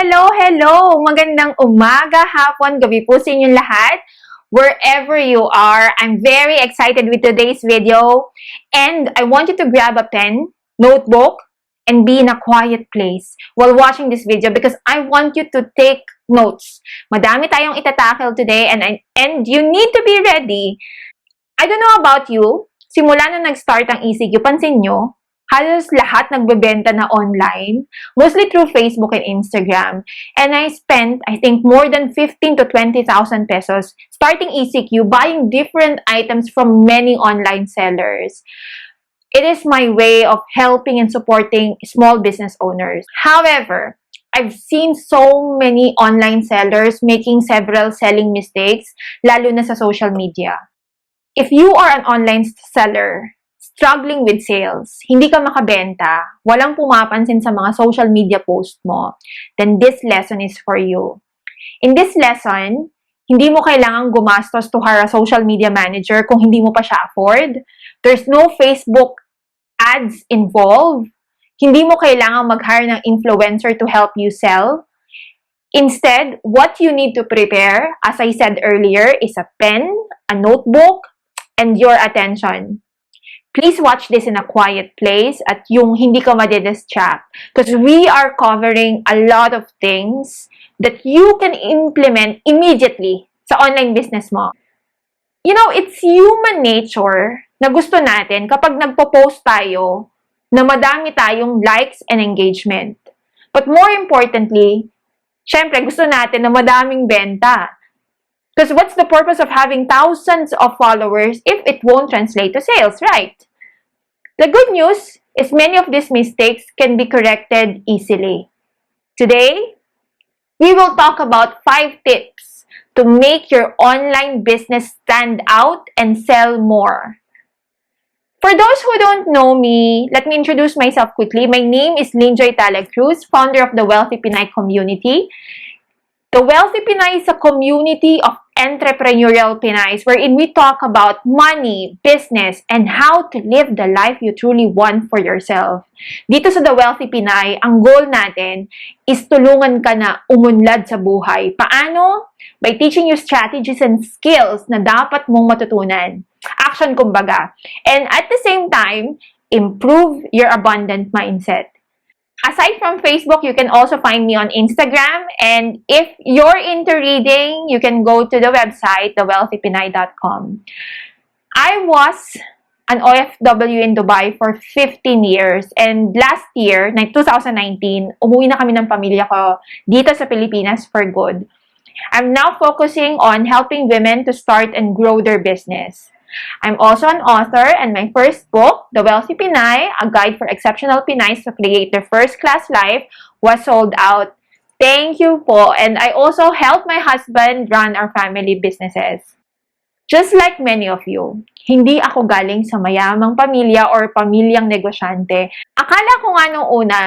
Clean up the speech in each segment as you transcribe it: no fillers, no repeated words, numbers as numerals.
Hello! Magandang umaga, hapon, gabi po sa inyong lahat. Wherever you are, I'm very excited with today's video. And I want you to grab a pen, notebook, and be in a quiet place while watching this video because I want you to take notes. Madami tayong itatackle today and you need to be ready. I don't know about you, simula nung nag-start ang ECQ, pansin nyo, halos lahat nagbebenta na online, mostly through Facebook and Instagram. And I spent, I think, more than 15 to 20,000 pesos starting ECQ, buying different items from many online sellers. It is my way of helping and supporting small business owners. However, I've seen so many online sellers making several selling mistakes, lalo na sa social media. If you are an online seller, struggling with sales, hindi ka makabenta, walang pumapansin sa mga social media post mo, then this lesson is for you. In this lesson, hindi mo kailangang gumastos to hire a social media manager kung hindi mo pa siya afford. There's no Facebook ads involved. Hindi mo kailangang mag-hire ng influencer to help you sell. Instead, what you need to prepare, as I said earlier, is a pen, a notebook, and your attention. Please watch this in a quiet place at yung hindi ka madidistract. Because we are covering a lot of things that you can implement immediately sa online business mo. You know, it's human nature na gusto natin kapag nagpo-post tayo na madami tayong likes and engagement. But more importantly, syempre gusto natin na madaming benta. Because what's the purpose of having thousands of followers if it won't translate to sales, right? The good news is many of these mistakes can be corrected easily. Today, we will talk about 5 tips to make your online business stand out and sell more. For those who don't know me, let me introduce myself quickly. My name is Linjoy Talagcruz, founder of the Wealthy Pinay community. The Wealthy Pinay is a community of entrepreneurial Pinays wherein we talk about money, business, and how to live the life you truly want for yourself. Dito sa The Wealthy Pinay, ang goal natin is tulungan ka na umunlad sa buhay. Paano? By teaching you strategies and skills na dapat mong matutunan. Action kumbaga. And at the same time, improve your abundant mindset. Aside from Facebook, you can also find me on Instagram. And if you're into reading, you can go to the website, thewealthypinay.com. I was an OFW in Dubai for 15 years. And last year, 2019, umuwi na kami ng pamilya ko dito sa Pilipinas for good. I'm now focusing on helping women to start and grow their business. I'm also an author, and my first book, The Wealthy Pinay, A Guide for Exceptional Pinays to Create Their First-Class Life, was sold out. Thank you po. And I also help my husband run our family businesses. Just like many of you, hindi ako galing sa mayamang pamilya or pamilyang negosyante. Akala ko nga nung una,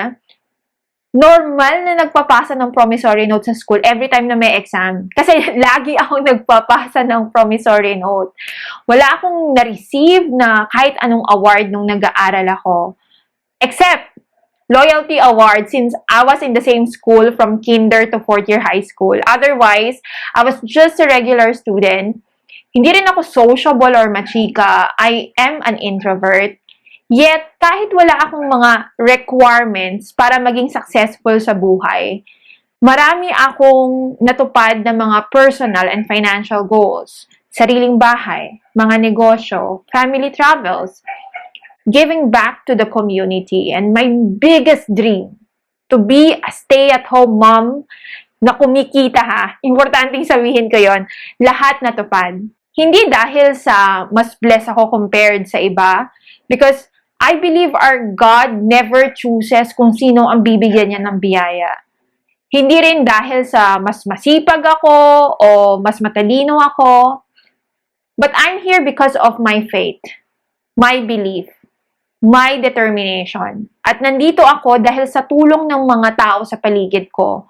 normal na nagpapasa ng promissory note sa school every time na may exam. Kasi lagi akong nagpapasa ng promissory note. Wala akong na-receive na kahit anong award nung nag-aaral ako. Except loyalty award since I was in the same school from kinder to 4th year high school. Otherwise, I was just a regular student. Hindi rin ako sociable or machika. I am an introvert. Yet, kahit wala akong mga requirements para maging successful sa buhay, marami akong natupad na mga personal and financial goals. Sariling bahay, mga negosyo, family travels, giving back to the community, and my biggest dream, to be a stay-at-home mom na kumikita ha. Importanteng sabihin ko yon, lahat natupad. Hindi dahil sa mas blessed ako compared sa iba, because I believe our God never chooses kung sino ang bibigyan niya ng biyaya. Hindi rin dahil sa mas masipag ako o mas matalino ako. But I'm here because of my faith, my belief, my determination. At nandito ako dahil sa tulong ng mga tao sa paligid ko.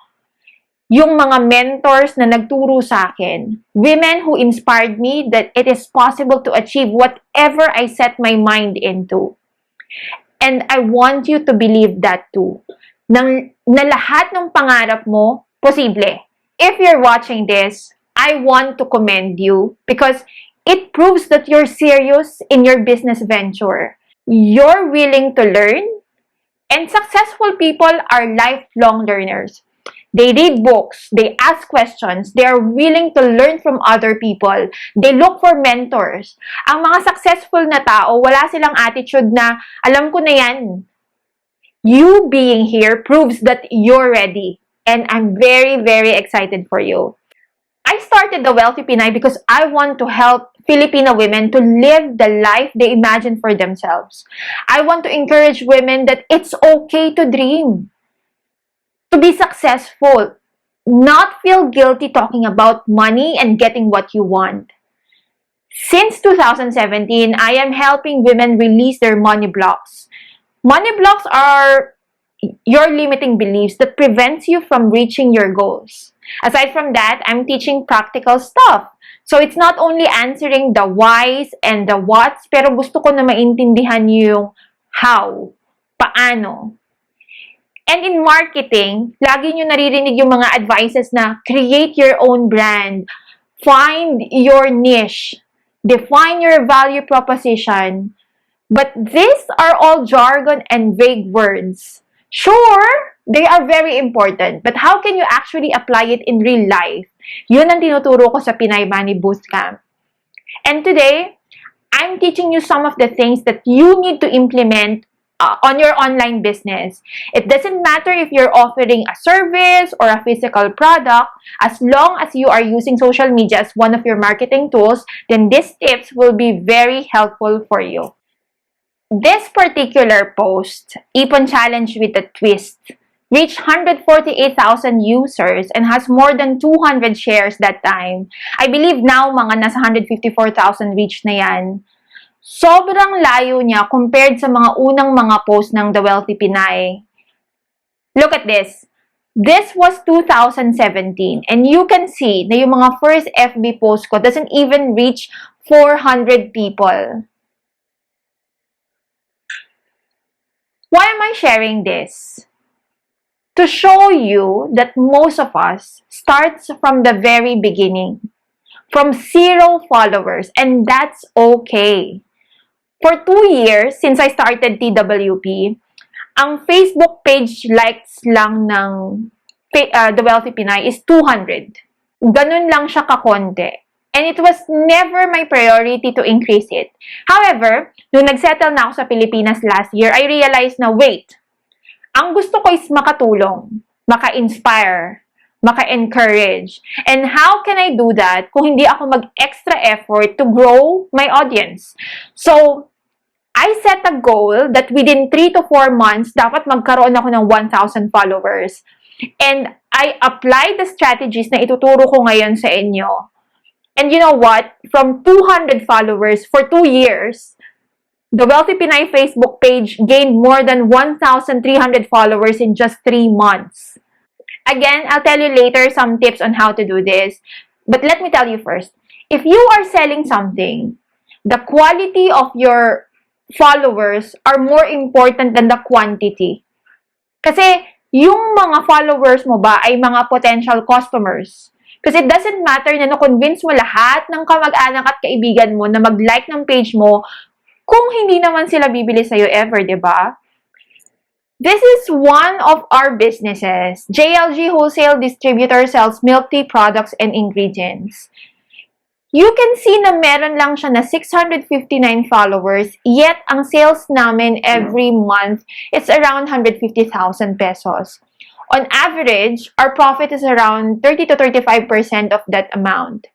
Yung mga mentors na nagturo sa akin, women who inspired me that it is possible to achieve whatever I set my mind into. And I want you to believe that too. na lahat ng pangarap mo, posible. If you're watching this, I want to commend you because it proves that you're serious in your business venture. You're willing to learn, and successful people are lifelong learners. They read books, they ask questions, they are willing to learn from other people, they look for mentors. Ang mga successful na tao, wala silang attitude na, alam ko na yan. You being here proves that you're ready. And I'm very, very excited for you. I started the Wealthy Pinay because I want to help Filipino women to live the life they imagine for themselves. I want to encourage women that it's okay to dream, to be successful, not feel guilty talking about money and getting what you want. Since 2017, I am helping women release their money blocks. Money blocks are your limiting beliefs that prevents you from reaching your goals. Aside from that, I'm teaching practical stuff. So it's not only answering the whys and the whats, pero gusto ko na maintindihan yung how, paano. And in marketing, lagi nyo naririnig yung mga advices na create your own brand, find your niche, define your value proposition. But these are all jargon and vague words. Sure, they are very important, but how can you actually apply it in real life? Yun ang tinuturo ko sa Pinay Money Bootcamp. And today, I'm teaching you some of the things that you need to implement on your online business. It doesn't matter if you're offering a service or a physical product, as long as you are using social media as one of your marketing tools, then these tips will be very helpful for you. This particular post, Ipon Challenge with a Twist, reached 148,000 users and has more than 200 shares that time. I believe now mga nasa 154,000 reach na yan. Sobrang layo niya compared sa mga unang mga post ng The Wealthy Pinay. Look at this. This was 2017 and you can see na yung mga first FB post ko doesn't even reach 400 people. Why am I sharing this? To show you that most of us starts from the very beginning, from 0 followers, and that's okay. For 2 years, since I started TWP, ang Facebook page likes lang ng The Wealthy Pinay is 200. Ganun lang siya kakonte. And it was never my priority to increase it. However, nung nagsettle na ako sa Pilipinas last year, I realized na wait, ang gusto ko is makatulong, maka-inspire, maka-encourage. And how can I do that kung hindi ako mag-extra effort to grow my audience? So, I set a goal that within 3 to 4 months, dapat magkaroon ako ng 1,000 followers. And I applied the strategies na ituturo ko ngayon sa inyo. And you know what? From 200 followers for 2 years, the Wealthy Pinay Facebook page gained more than 1,300 followers in just 3 months. Again, I'll tell you later some tips on how to do this. But let me tell you first, if you are selling something, the quality of your followers are more important than the quantity. Kasi yung mga followers mo ba ay mga potential customers. Kasi it doesn't matter na na-convince mo lahat ng kamag-anak at kaibigan mo na mag-like ng page mo kung hindi naman sila bibili sa'yo ever, diba? This is one of our businesses. JLG Wholesale Distributor sells milk tea products and ingredients. You can see na meron lang siya na 659 followers, yet ang sales namin every month is around 150,000 pesos. On average, our profit is around 30 to 35% of that amount.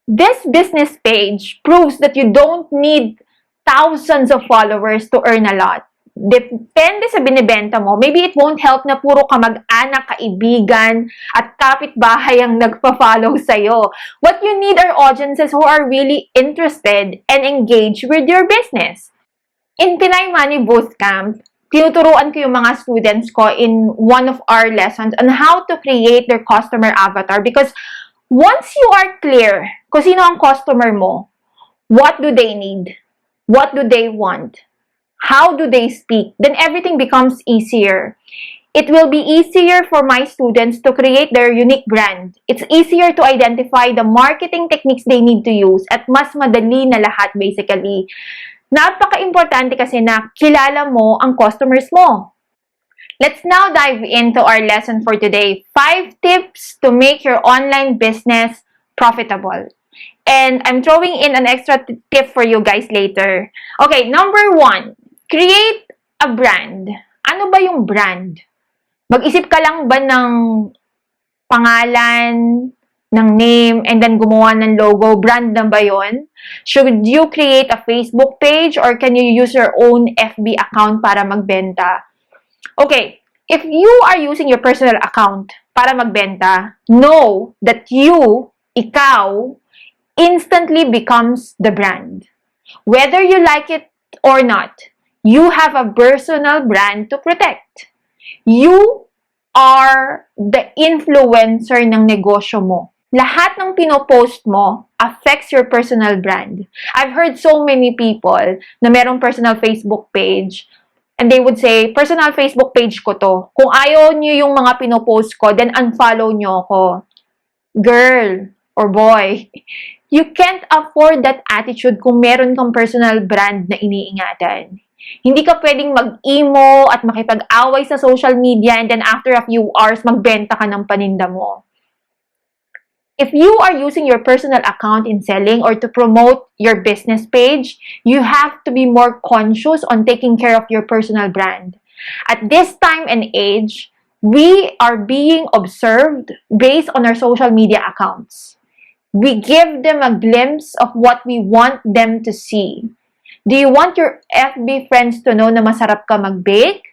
This business page proves that you don't need thousands of followers to earn a lot. Depende sa binibenta mo. Maybe it won't help na puro kamag-anak, kaibigan, at kapitbahay ang nagpa-follow sa'yo. What you need are audiences who are really interested and engaged with your business. In Pinay Money Bootcamp, tinuturuan ko yung mga students ko in one of our lessons on how to create their customer avatar because once you are clear kung sino ang customer mo, what do they need, what do they want, how do they speak, then everything becomes easier. It will be easier for my students to create their unique brand. It's easier to identify the marketing techniques they need to use at mas madali na lahat basically. Napaka-importante kasi na kilala mo ang customers mo. Let's now dive into our lesson for today. 5 tips to make your online business profitable. And I'm throwing in an extra tip for you guys later. Okay, number 1, create a brand. Ano ba yung brand? Mag-isip ka lang ba ng pangalan, ng name, and then gumawa ng logo? Brand na ba yun? Should you create a Facebook page or can you use your own FB account para magbenta? Okay, if you are using your personal account para magbenta, know that ikaw, instantly becomes the brand. Whether you like it or not, you have a personal brand to protect. You are the influencer ng negosyo mo. Lahat ng pinopost mo affects your personal brand. I've heard so many people na merong personal Facebook page and they would say, personal Facebook page ko to. Kung ayaw nyo yung mga pinopost ko, then unfollow nyo ako. Girl or boy, you can't afford that attitude kung meron kang personal brand na iniingatan. Hindi ka pwedeng mag-emo at makipag-away sa social media and then after a few hours, magbenta ka ng paninda mo. If you are using your personal account in selling or to promote your business page, you have to be more conscious on taking care of your personal brand. At this time and age, we are being observed based on our social media accounts. We give them a glimpse of what we want them to see. Do you want your FB friends to know na masarap ka mag-bake?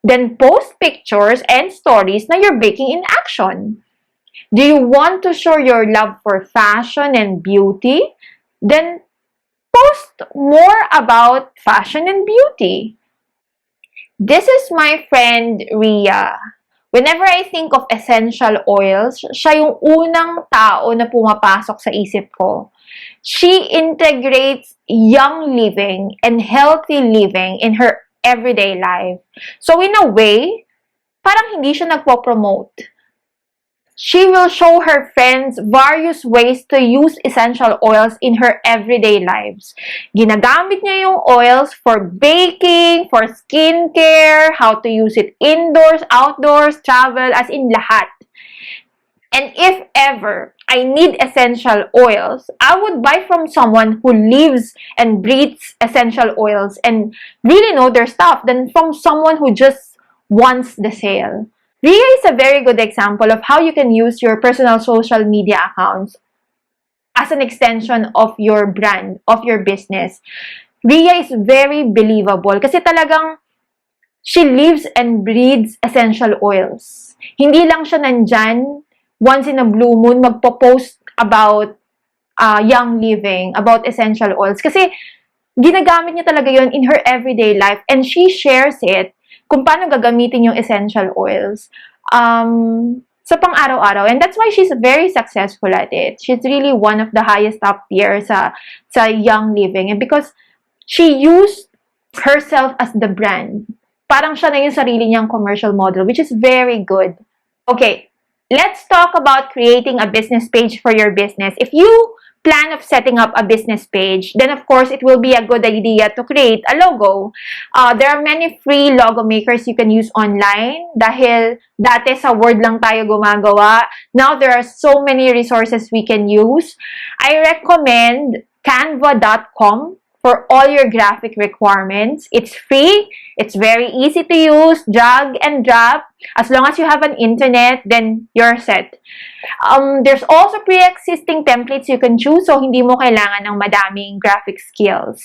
Then post pictures and stories na you're baking in action. Do you want to show your love for fashion and beauty? Then post more about fashion and beauty. This is my friend Ria. Whenever I think of essential oils, siya yung unang tao na pumapasok sa isip ko. She integrates young living and healthy living in her everyday life. So in a way, parang hindi siya nagpo-promote. She will show her friends various ways to use essential oils in her everyday lives. Ginagamit niya yung oils for baking, for skincare, how to use it indoors, outdoors, travel, as in lahat. And if ever I need essential oils, I would buy from someone who lives and breathes essential oils and really know their stuff than from someone who just wants the sale. Ria is a very good example of how you can use your personal social media accounts as an extension of your brand, of your business. Ria is very believable kasi talagang she lives and breathes essential oils. Hindi lang siya nandyan once in a blue moon magpo-post about young living, about essential oils. Kasi ginagamit niya talaga yon in her everyday life and she shares it kung paano gagamitin yung essential oils sa pang-araw-araw. And that's why she's very successful at it. She's really one of the highest top tier sa young living. And because she used herself as the brand, parang siya na yung sarili niyang commercial model, which is very good. Okay, let's talk about creating a business page for your business. If you plan of setting up a business page, then of course, it will be a good idea to create a logo. There are many free logo makers you can use online dahil dati sa Word lang tayo gumagawa. Now, there are so many resources we can use. I recommend canva.com for all your graphic requirements. It's free. It's very easy to use. Drag and drop. As long as you have an internet, then you're set. There's also pre-existing templates you can choose, so hindi mo kailangan ng madaming graphic skills.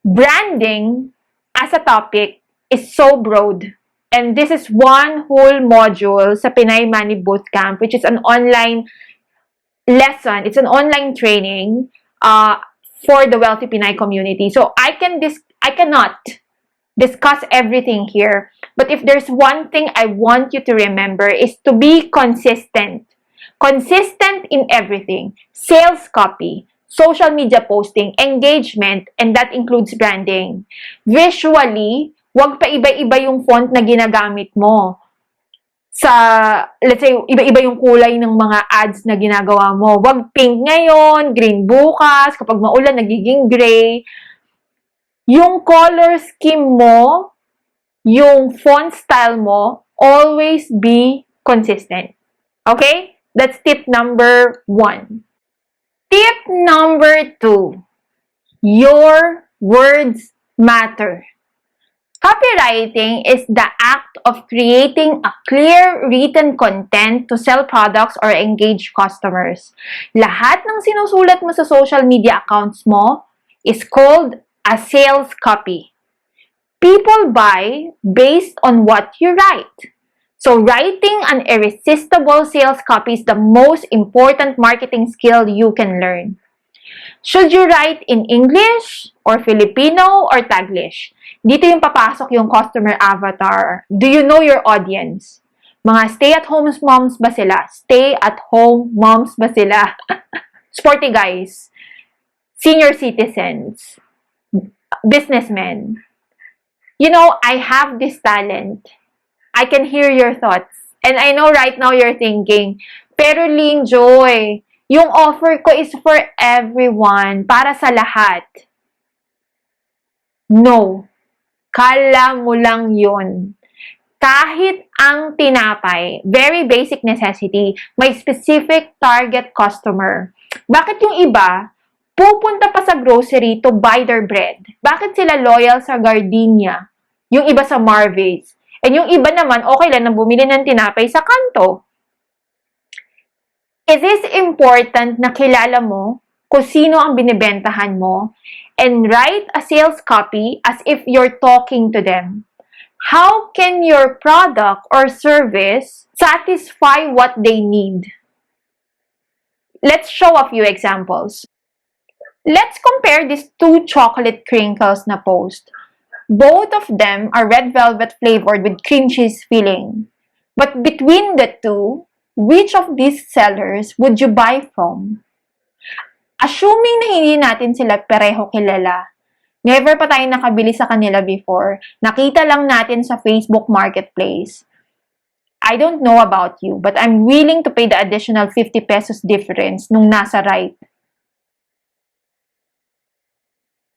Branding as a topic is so broad. And this is one whole module sa Pinay Money Bootcamp, which is an online lesson. It's an online training for the Wealthy Pinay community. So I cannot discuss everything here. But if there's one thing I want you to remember is to be consistent. Consistent in everything. Sales copy, social media posting, engagement, and that includes branding. Visually, Huwag pa iba-iba yung font na ginagamit mo. Let's say, iba-iba yung kulay ng mga ads na ginagawa mo. Huwag pink ngayon, green bukas, kapag maulan, nagiging gray. Yung color scheme mo, yung font style mo, always be consistent. Okay? That's tip number 1. Tip number 2, your words matter. Copywriting is the act of creating a clear written content to sell products or engage customers. Lahat ng sinusulat mo sa social media accounts mo is called a sales copy. People buy based on what you write. So writing an irresistible sales copy is the most important marketing skill you can learn. Should you write in English or Filipino or Taglish? Dito yung papasok yung customer avatar. Do you know your audience? Mga stay-at-home moms ba sila? Stay-at-home moms ba sila? Sporty guys. Senior citizens. Businessmen. You know, I have this talent. I can hear your thoughts. And I know right now you're thinking, pero Ling Joy, yung offer ko is for everyone, para sa lahat. No. Kala mo lang yun. Kahit ang tinapay, very basic necessity, may specific target customer. Bakit yung iba, pupunta pa sa grocery to buy their bread? Bakit sila loyal sa Gardenia? Yung iba sa Marvis. And yung iba naman, okay lang na bumili ng tinapay sa kanto. It is important na kilala mo kung sino ang binibentahan mo and write a sales copy as if you're talking to them. How can your product or service satisfy what they need? Let's show a few examples. Let's compare these 2 chocolate crinkles na post. Both of them are red velvet flavored with cream cheese filling. But between the two, which of these sellers would you buy from? Assuming na hindi natin sila pareho kilala, never pa tayo nakabili sa kanila before, nakita lang natin sa Facebook Marketplace. I don't know about you, but I'm willing to pay the additional 50 pesos difference nung nasa right.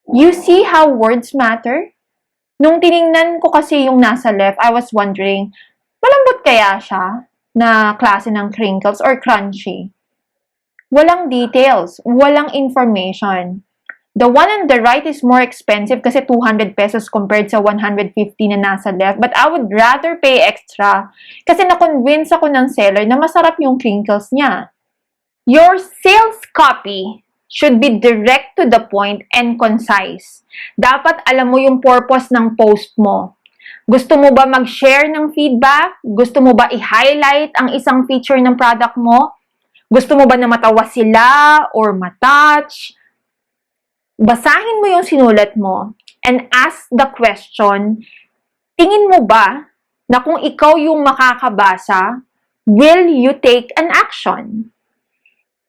You see how words matter? Nung tiningnan ko kasi yung nasa left, I was wondering, malambot kaya siya na klase ng crinkles or crunchy? Walang details, walang information. The one on the right is more expensive kasi 200 pesos compared sa 150 na nasa left. But I would rather pay extra kasi na-convince ako ng seller na masarap yung crinkles niya. Your sales copy should be direct to the point and concise. Dapat alam mo yung purpose ng post mo. Gusto mo ba mag-share ng feedback? Gusto mo ba i-highlight ang isang feature ng product mo? Gusto mo ba na matawa sila or matouch? Basahin mo yung sinulat mo and ask the question, tingin mo ba na kung ikaw yung makakabasa, will you take an action?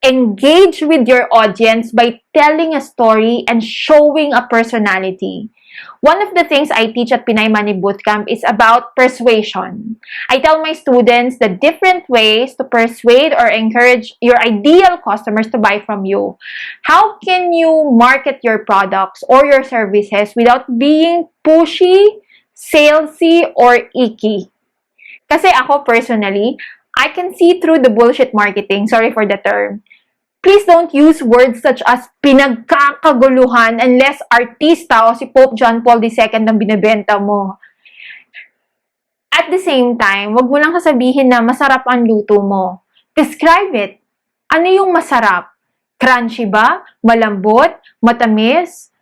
Engage with your audience by telling a story and showing a personality. One of the things I teach at Pinay Money Bootcamp is about persuasion. I tell my students the different ways to persuade or encourage your ideal customers to buy from you. How can you market your products or your services without being pushy, salesy, or icky? Kasi ako personally, I can see through the bullshit marketing. Sorry for the term. Please don't use words such as pinagkakaguluhan unless artista o si Pope John Paul II ang binibenta mo. At the same time, wag mo lang sasabihin na masarap ang luto mo. Describe it. Ano yung masarap? Crunchy ba? Malambot? Matamis?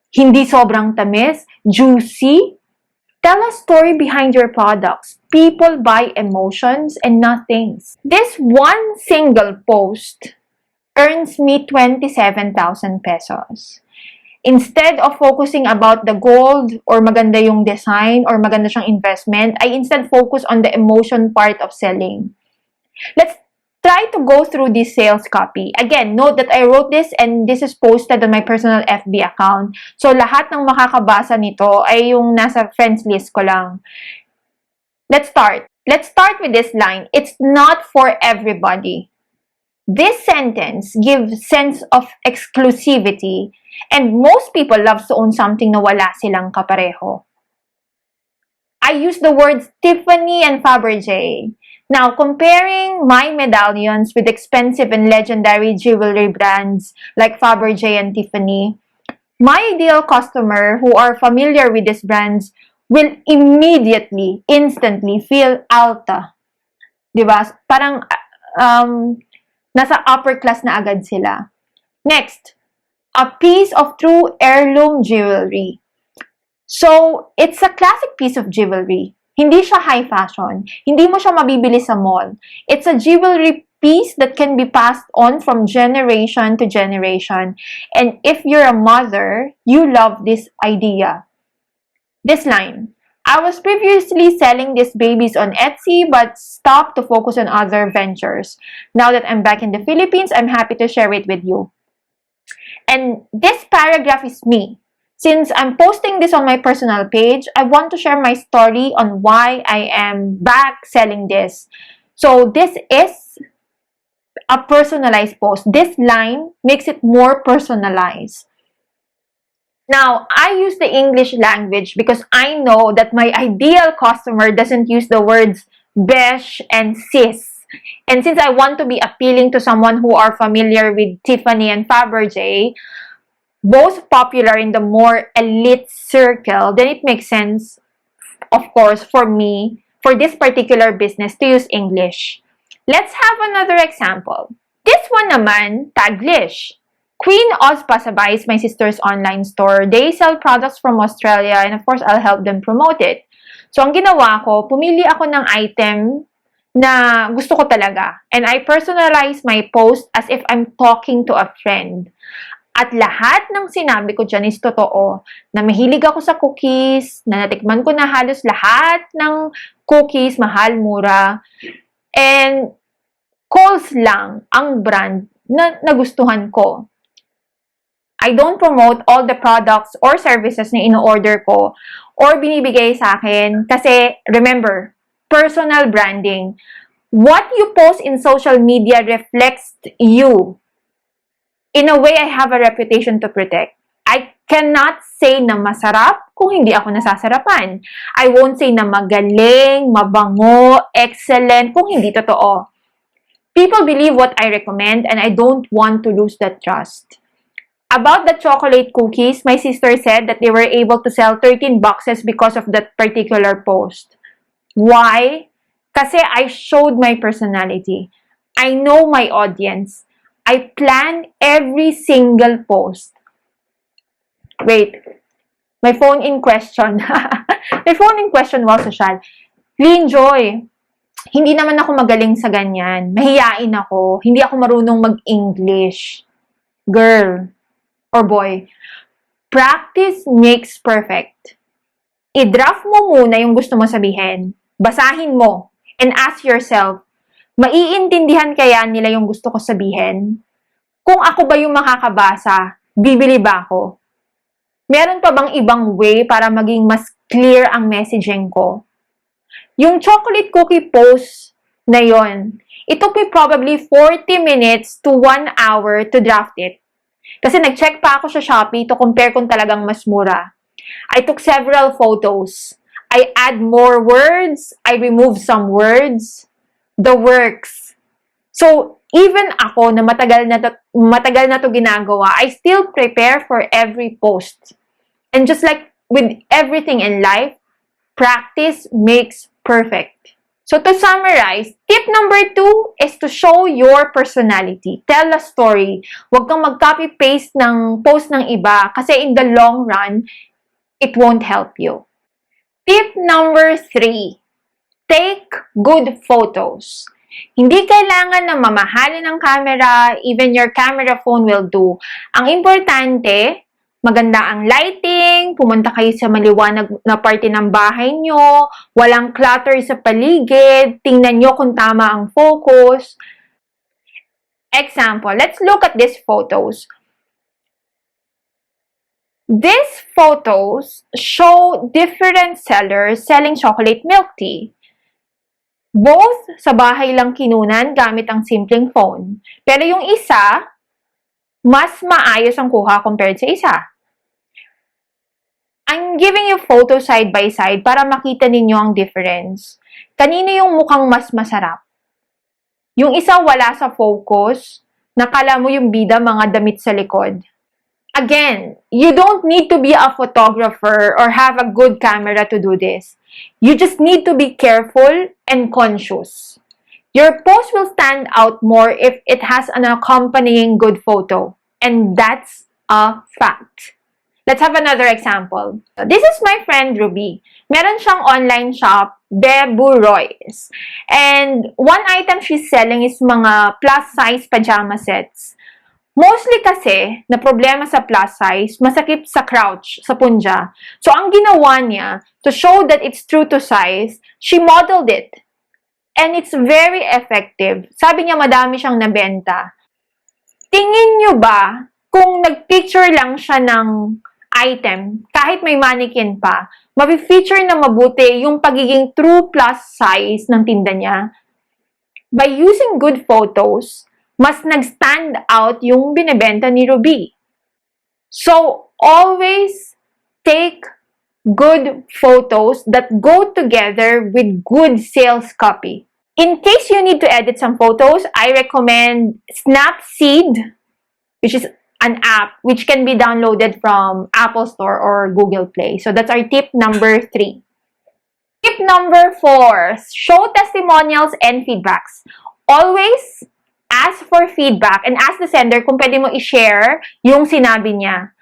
Hindi sobrang tamis? Juicy? Tell a story behind your products. People buy emotions and not things. This one single post earns me 27,000 pesos. Instead of focusing about the gold or maganda yung design or maganda siyang investment, I instead focus on the emotion part of selling. Let's try to go through this sales copy. Again, note that I wrote this and this is posted on my personal FB account. So, lahat ng makakabasa nito ay yung nasa friends list ko lang. Let's start. Let's start with this line. It's not for everybody. This sentence gives sense of exclusivity and most people love to own something na wala silang kapareho. I use the words Tiffany and Fabergé. Now, comparing my medallions with expensive and legendary jewelry brands like Fabergé and Tiffany, my ideal customer who are familiar with these brands will immediately, instantly feel alta. Diba? Parang nasa upper class na agad sila. Next, a piece of true heirloom jewelry. So, it's a classic piece of jewelry. Hindi siya high fashion. Hindi mo siya mabibili sa mall. It's a jewelry piece that can be passed on from generation to generation. And if you're a mother, you love this idea. This line. I was previously selling these babies on Etsy but stopped to focus on other ventures. Now that I'm back in the Philippines, I'm happy to share it with you. And this paragraph is me. Since I'm posting this on my personal page, I want to share my story on why I am back selling this. So this is a personalized post. This line makes it more personalized. Now, I use the English language because I know that my ideal customer doesn't use the words besh and sis. And since I want to be appealing to someone who are familiar with Tiffany and Fabergé, both popular in the more elite circle, then it makes sense, of course, for me, for this particular business to use English. Let's have another example. This one naman, Taglish. Queen Ozpa Sabay is my sister's online store. They sell products from Australia and of course, I'll help them promote it. So, ang ginawa ko, pumili ako ng item na gusto ko talaga. And I personalize my post as if I'm talking to a friend. At lahat ng sinabi ko dyan is totoo. Na mahilig ako sa cookies, na natikman ko na halos lahat ng cookies, mahal, mura. And Coles lang ang brand na nagustuhan ko. I don't promote all the products or services na ino-order ko or binibigay sa akin kasi, remember, personal branding. What you post in social media reflects you. In a way, I have a reputation to protect. I cannot say na masarap kung hindi ako nasasarapan. I won't say na magaling, mabango, excellent kung hindi totoo. People believe what I recommend and I don't want to lose that trust. About the chocolate cookies, my sister said that they were able to sell 13 boxes because of that particular post. Why? Kasi I showed my personality. I know my audience. I plan every single post. Wait. My phone in question. My phone in question was social. Clean Joy. Hindi naman ako magaling sa ganyan. Mahiyain ako. Hindi ako marunong mag-English. Girl. Or boy, practice makes perfect. I-draft mo muna yung gusto mo sabihin, basahin mo, and ask yourself, maiintindihan kaya nila yung gusto ko sabihin? Kung ako ba yung makakabasa, bibili ba ako? Meron pa bang ibang way para maging mas clear ang messaging ko? Yung chocolate cookie post na yon, it took me probably 40 minutes to 1 hour to draft it. Kasi nag-check pa ako sa Shopee to compare kung talagang mas mura. I took several photos. I add more words. I remove some words. The works. So, even ako na matagal na to ginagawa, I still prepare for every post. And just like with everything in life, practice makes perfect. So, to summarize, tip number 2 is to show your personality. Tell a story. Huwag kang mag-copy-paste ng post ng iba kasi in the long run, it won't help you. Tip number 3, take good photos. Hindi kailangan na mamahalin ng camera, even your camera phone will do. Ang importante, maganda ang lighting, pumunta kayo sa maliwanag na parte ng bahay nyo, walang clutter sa paligid, tingnan nyo kung tama ang focus. Example, let's look at these photos. These photos show different sellers selling chocolate milk tea. Both sa bahay lang kinunan gamit ang simpleng phone. Pero yung isa, mas maayos ang kuha compared sa isa. I'm giving you photos side by side para makita ninyo ang difference. Kanino yung mukhang mas masarap? Yung isa wala sa focus, nakala mo yung bida mga damit sa likod. Again, you don't need to be a photographer or have a good camera to do this. You just need to be careful and conscious. Your post will stand out more if it has an accompanying good photo. And that's a fact. Let's have another example. This is my friend Ruby. Meron siyang online shop, Bebu Roy's. And one item she's selling is mga plus-size pajama sets. Mostly kasi, na problema sa plus size, masakit sa crouch, sa punja. So, ang ginawa niya, to show that it's true to size, she modeled it. And it's very effective. Sabi niya, madami siyang nabenta. Tingin niyo ba, kung nag-picture lang siya ng item, kahit may mannequin pa, mapi-feature na mabuti yung pagiging true plus size ng tinda niya? By using good photos, mas nag-stand out yung binibenta ni Ruby. So, always take good photos that go together with good sales copy. In case you need to edit some photos, I recommend Snapseed, which is an app which can be downloaded from Apple Store or Google Play. So, that's our tip number 3. Tip number 4, show testimonials and feedbacks. Always ask for feedback and ask the sender kung pwede mo i-share yung sinabi niya.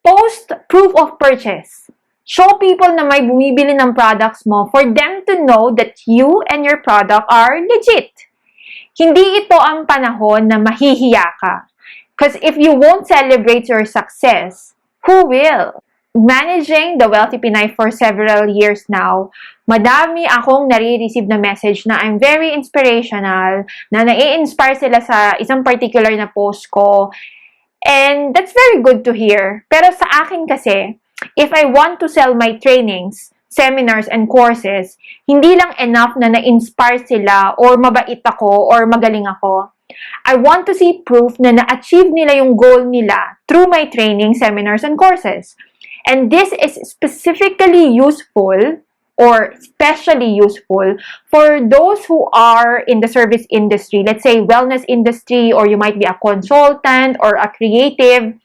Post proof of purchase. Show people na may bumibili ng products mo for them to know that you and your product are legit. Hindi ito ang panahon na mahihiya ka. Because if you won't celebrate your success, who will? Managing the Wealthy Pinay for several years now, madami akong nare-receive na message na I'm very inspirational, na nai-inspire sila sa isang particular na post ko. And that's very good to hear. Pero sa akin kasi, if I want to sell my trainings, seminars, and courses, hindi lang enough na na-inspire sila or mabait ako or magaling ako. I want to see proof na na-achieve nila yung goal nila through my training, seminars, and courses. And this is specifically useful or especially useful for those who are in the service industry, let's say wellness industry, or you might be a consultant or a creative.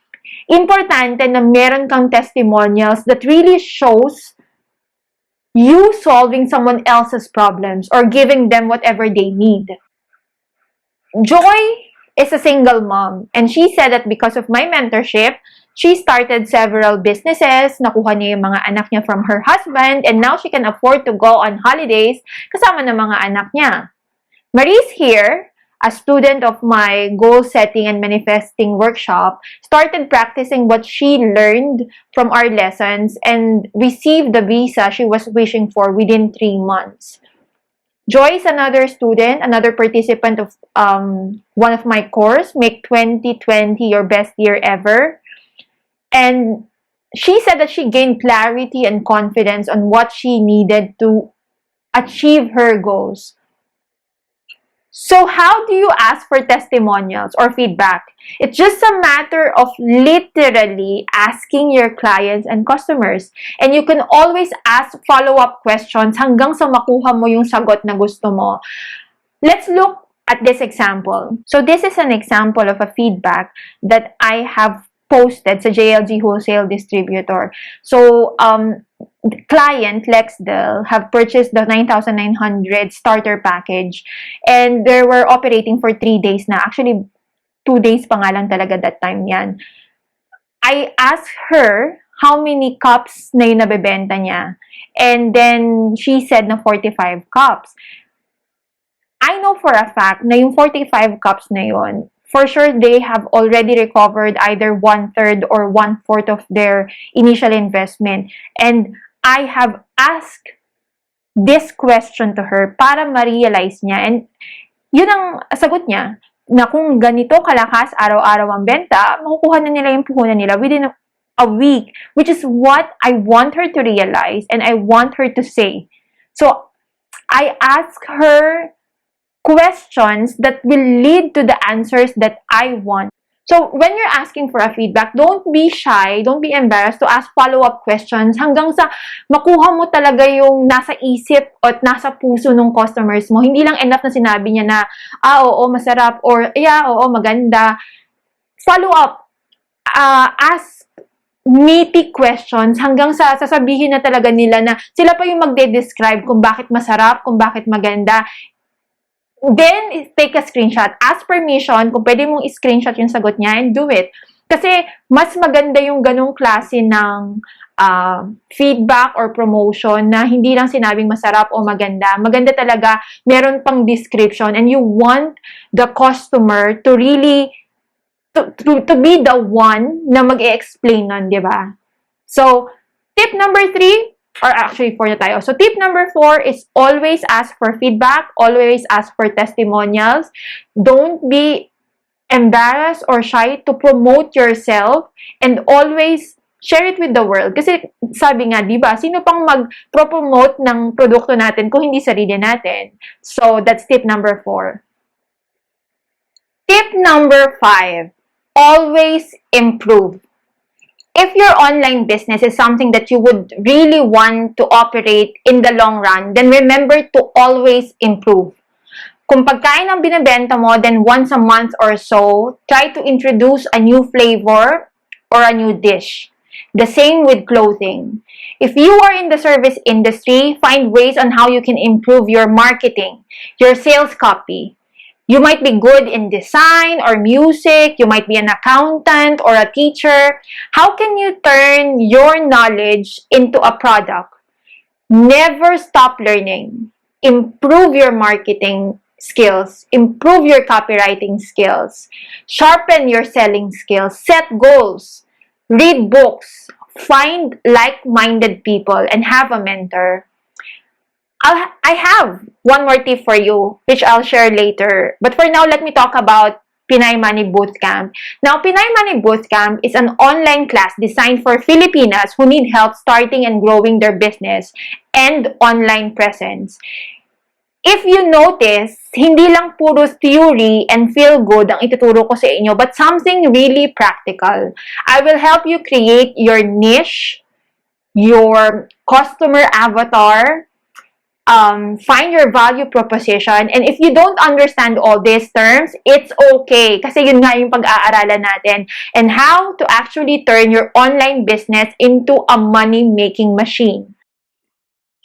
Importante na meron kang testimonials that really shows you solving someone else's problems or giving them whatever they need. Joy is a single mom, and she said that because of my mentorship, she started several businesses, nakuha niya yung mga anak niya from her husband, and now she can afford to go on holidays kasama ng mga anak niya. Marie's here, a student of my goal setting and manifesting workshop, started practicing what she learned from our lessons and received the visa she was wishing for within 3 months. Joy is another student, another participant of one of my course, Make 2020 Your Best Year Ever. And she said that she gained clarity and confidence on what she needed to achieve her goals. So how do you ask for testimonials or feedback? It's just a matter of literally asking your clients and customers. And you can always ask follow-up questions hanggang sa makuha mo yung sagot na gusto mo. Let's look at this example. So this is an example of a feedback that I have posted sa JLG Wholesale Distributor. So, the client, Lexdel, have purchased the 9,900 starter package and they were operating for 3 days na. Actually, 2 days pa nga lang talaga that time yan. I asked her how many cups na yung nabebenta niya. And then, she said na 45 cups. I know for a fact na yung 45 cups na yun, for sure, they have already recovered either 1/3 or 1/4 of their initial investment. And I have asked this question to her para ma-realize niya. And yun ang sagot niya. na kung ganito kalakas araw-araw ang benta, makukuha na nila yung puhunan nila within a week, which is what I want her to realize and I want her to say. So, I ask her questions that will lead to the answers that I want. So, when you're asking for a feedback, don't be shy, don't be embarrassed to ask follow-up questions hanggang sa makuha mo talaga yung nasa isip at nasa puso ng customers mo. Hindi lang enough na sinabi niya na, oo, masarap, or, yeah, oo, maganda. Follow-up. Ask meaty questions hanggang sa sasabihin na talaga nila na sila pa yung magde-describe kung bakit masarap, kung bakit maganda. Then, take a screenshot. Ask permission kung pwede mong i-screenshot yung sagot niya and do it. Kasi, mas maganda yung ganong klase ng feedback or promotion na hindi lang sinabing masarap o maganda. Maganda talaga, meron pang description and you want the customer to really, to be the one na mag-e-explain nun, di ba? So, tip number 3, or actually 4 na tayo. So, tip number 4 is always ask for feedback, always ask for testimonials. Don't be embarrassed or shy to promote yourself and always share it with the world. Kasi sabi nga, di ba, sino pang mag-promote ng produkto natin kung hindi sarili natin? So, that's tip number 4. Tip number 5, always improve. If your online business is something that you would really want to operate in the long run, then remember to always improve. Kung pagkain ang binibenta mo, then once a month or so, try to introduce a new flavor or a new dish. The same with clothing. If you are in the service industry, find ways on how you can improve your marketing, your sales copy. You might be good in design or music. You might be an accountant or a teacher. How can you turn your knowledge into a product? Never stop learning. Improve your marketing skills. Improve your copywriting skills. Sharpen your selling skills. Set goals. Read books. Find like-minded people and have a mentor. I have one more tip for you, which I'll share later. But for now, let me talk about Pinay Money Bootcamp. Now, Pinay Money Bootcamp is an online class designed for Filipinas who need help starting and growing their business and online presence. If you notice, hindi lang puro theory and feel good ang ituturo ko sa inyo, but something really practical. I will help you create your niche, your customer avatar, find your value proposition, and if you don't understand all these terms, it's okay. Kasi yun nga yung pag-aaralan natin. And how to actually turn your online business into a money-making machine.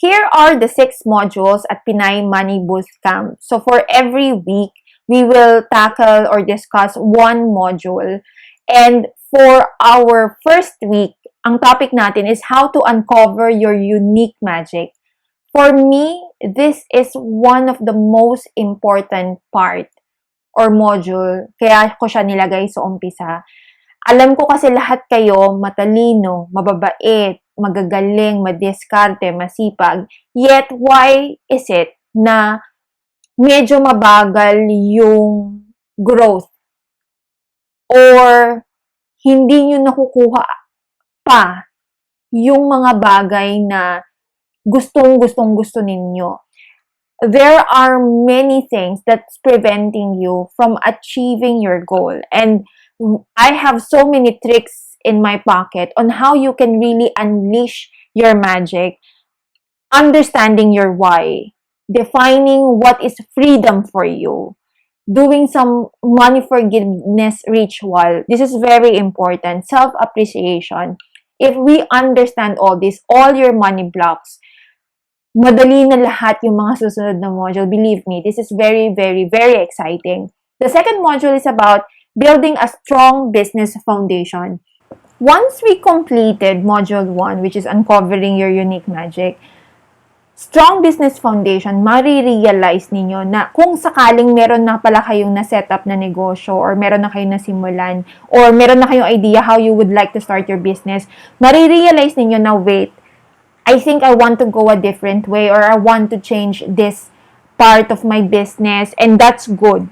Here are the 6 modules at Pinay Money Bootcamp. So for every week, we will tackle or discuss one module. And for our first week, ang topic natin is how to uncover your unique magic. For me, this is one of the most important part or module. Kaya ko siya nilagay sa umpisa. Alam ko kasi lahat kayo matalino, mababait, magagaling, madiskarte, masipag. Yet, why is it na medyo mabagal yung growth? Or hindi nyo nakukuha pa yung mga bagay na gusto ninyo. There are many things that's preventing you from achieving your goal. And I have so many tricks in my pocket on how you can really unleash your magic, understanding your why, defining what is freedom for you, doing some money forgiveness ritual. This is very important. Self-appreciation. If we understand all this, all your money blocks, madali na lahat yung mga susunod na module. Believe me, this is very, very, very exciting. The second module is about building a strong business foundation. Once we completed module 1, which is uncovering your unique magic, strong business foundation, marirealize ninyo na kung sakaling meron na pala kayong na-setup na negosyo or meron na kayong nasimulan or meron na kayong idea how you would like to start your business, marirealize ninyo na wait, I think I want to go a different way or I want to change this part of my business, and that's good.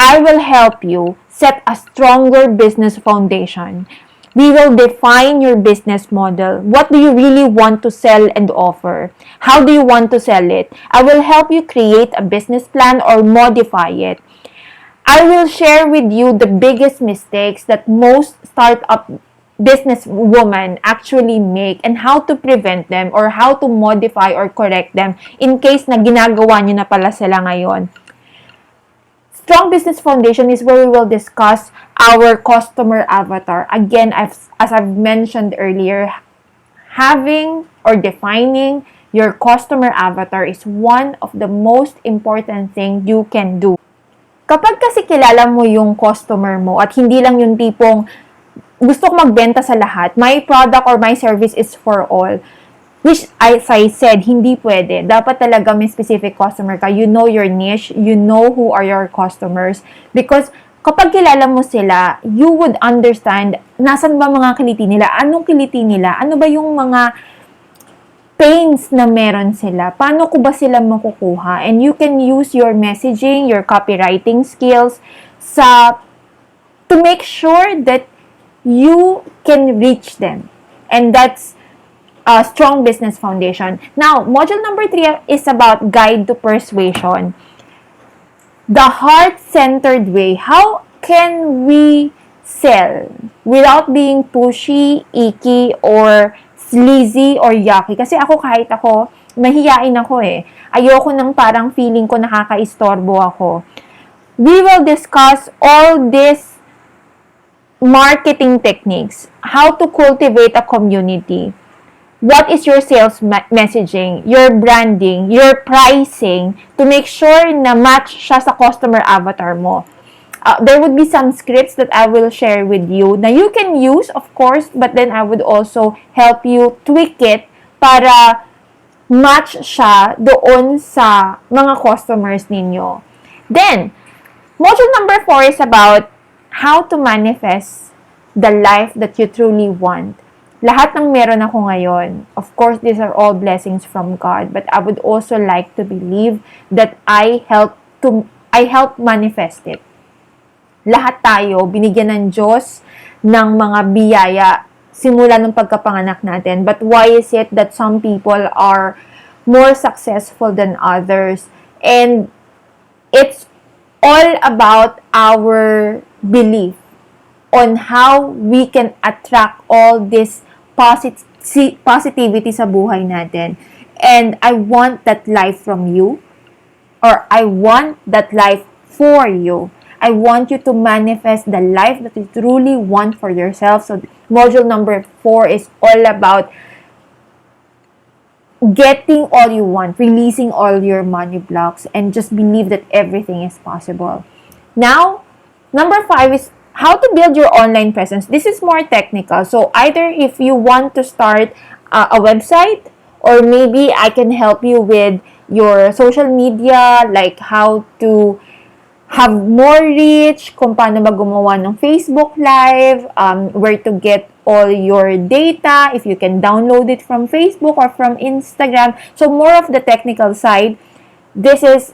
I will help you set a stronger business foundation. We will define your business model. What do you really want to sell and offer? How do you want to sell it? I will help you create a business plan or modify it. I will share with you the biggest mistakes that most startup business women actually make and how to prevent them or how to modify or correct them in case na ginagawa nyo na pala sila ngayon. Strong Business Foundation is where we will discuss our customer avatar. Again, as I've mentioned earlier, having or defining your customer avatar is one of the most important thing you can do. Kapag kasi kilala mo yung customer mo at hindi lang yung tipong gusto ko magbenta sa lahat, my product or my service is for all, which, as I said, hindi pwede. Dapat talaga may specific customer ka. You know your niche. You know who are your customers. Because kapag kilala mo sila, you would understand nasan ba mga kiliti nila, anong kiliti nila, ano ba yung mga pains na meron sila, paano ko ba sila makukuha. And you can use your messaging, your copywriting skills to make sure that you can reach them. And that's a strong business foundation. Now, module number 3 is about guide to persuasion. The heart-centered way. How can we sell without being pushy, icky, or sleazy, or yucky? Kasi kahit ako, mahiyain ako eh. Ayoko ng parang feeling ko nakaka-istorbo ako. We will discuss all these marketing techniques. How to cultivate a community. What is your sales messaging, your branding, your pricing to make sure na match siya sa customer avatar mo. There would be some scripts that I will share with you na you can use, of course, but then I would also help you tweak it para match siya doon sa mga customers ninyo. Then, module number 4 is about how to manifest the life that you truly want. Lahat ng meron ako ngayon, of course, these are all blessings from God, but I would also like to believe that I help manifest it. Lahat tayo, binigyan ng Diyos ng mga biyaya simula ng pagkapanganak natin. But why is it that some people are more successful than others? And it's all about our belief on how we can attract all this positivity sa buhay natin. And I want that life from you, or I want that life for you. I want you to manifest the life that you truly want for yourself. So module number 4 is all about getting all you want, releasing all your money blocks, and just believe that everything is possible. Now, number 5 is how to build your online presence. This is more technical. So either if you want to start a website, or maybe I can help you with your social media, like how to have more reach, kung paano ba gumawa ng Facebook Live, where to get all your data, if you can download it from Facebook or from Instagram. So more of the technical side. This is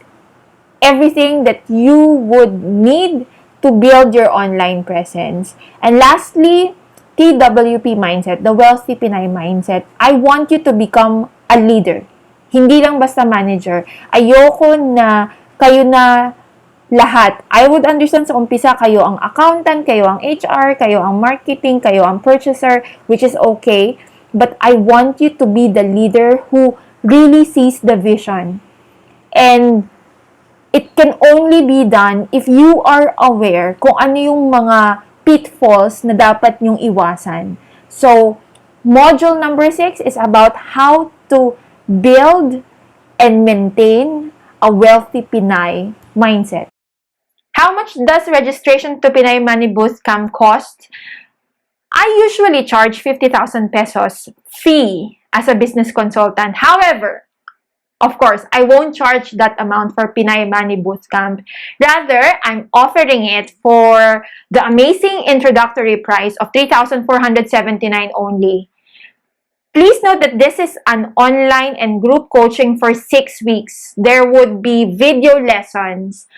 everything that you would need to build your online presence. And lastly, TWP mindset, the Wealthy Pinay mindset. I want you to become a leader. Hindi lang basta manager. Ayoko na kayo na lahat. I would understand sa umpisa, kayo ang accountant, kayo ang HR, kayo ang marketing, kayo ang purchaser, which is okay. But I want you to be the leader who really sees the vision. And it can only be done if you are aware kung ano yung mga pitfalls na dapat nyong iwasan. So, module number 6 is about how to build and maintain a wealthy Pinay mindset. How much does registration to Pinay Money Bootcamp cost? I usually charge 50,000 pesos fee as a business consultant. However, of course, I won't charge that amount for Pinay Money Bootcamp. Rather, I'm offering it for the amazing introductory price of 3,479 only. Please note that this is an online and group coaching for 6 weeks. There would be video lessons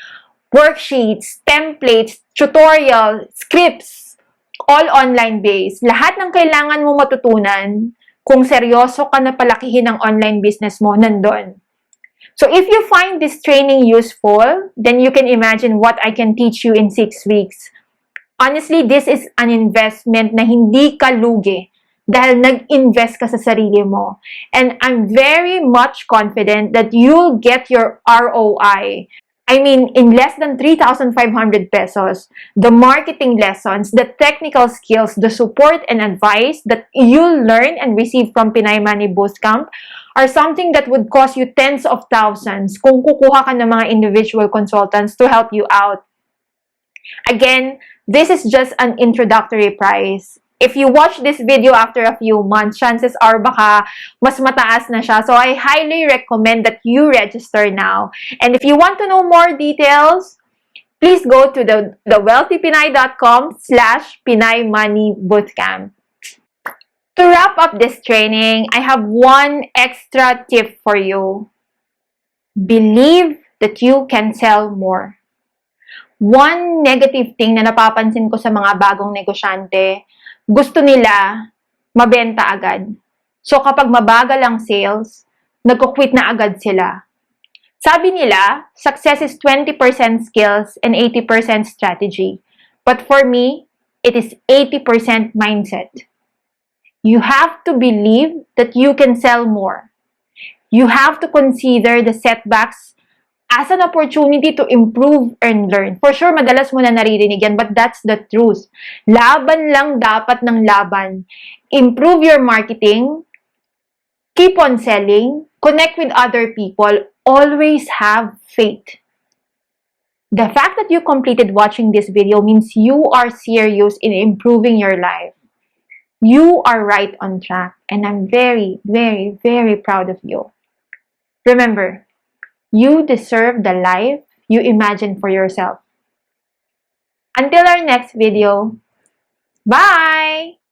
worksheets, templates, tutorial, scripts, all online based. Lahat ng kailangan mo matutunan kung seryoso ka na palakihin ang online business mo, nandun. So if you find this training useful, then you can imagine what I can teach you in 6 weeks. Honestly, this is an investment na hindi ka lugi dahil nag-invest ka sa sarili mo. And I'm very much confident that you'll get your ROI. I mean, in less than 3,500 pesos, the marketing lessons, the technical skills, the support and advice that you'll learn and receive from Pinay Money Bootcamp are something that would cost you tens of thousands kung kukuha ka ng mga individual consultants to help you out. Again, this is just an introductory price. If you watch this video after a few months, chances are baka mas mataas na siya. So I highly recommend that you register now. And if you want to know more details, please go to thewealthypinay.com/Pinay Money Bootcamp. To wrap up this training, I have one extra tip for you. Believe that you can sell more. One negative thing na napapansin ko sa mga bagong negosyante, gusto nila mabenta agad. So kapag mabagal ang sales, nagko-quit na agad sila. Sabi nila, success is 20% skills and 80% strategy. But for me, it is 80% mindset. You have to believe that you can sell more. You have to consider the setbacks as an opportunity to improve and learn. For sure, madalas mo na naririnig yan, but that's the truth. Laban lang dapat ng laban. Improve your marketing, keep on selling, connect with other people, always have faith. The fact that you completed watching this video means you are serious in improving your life. You are right on track, and I'm very, very, very proud of you. Remember, you deserve the life you imagine for yourself. Until our next video, bye!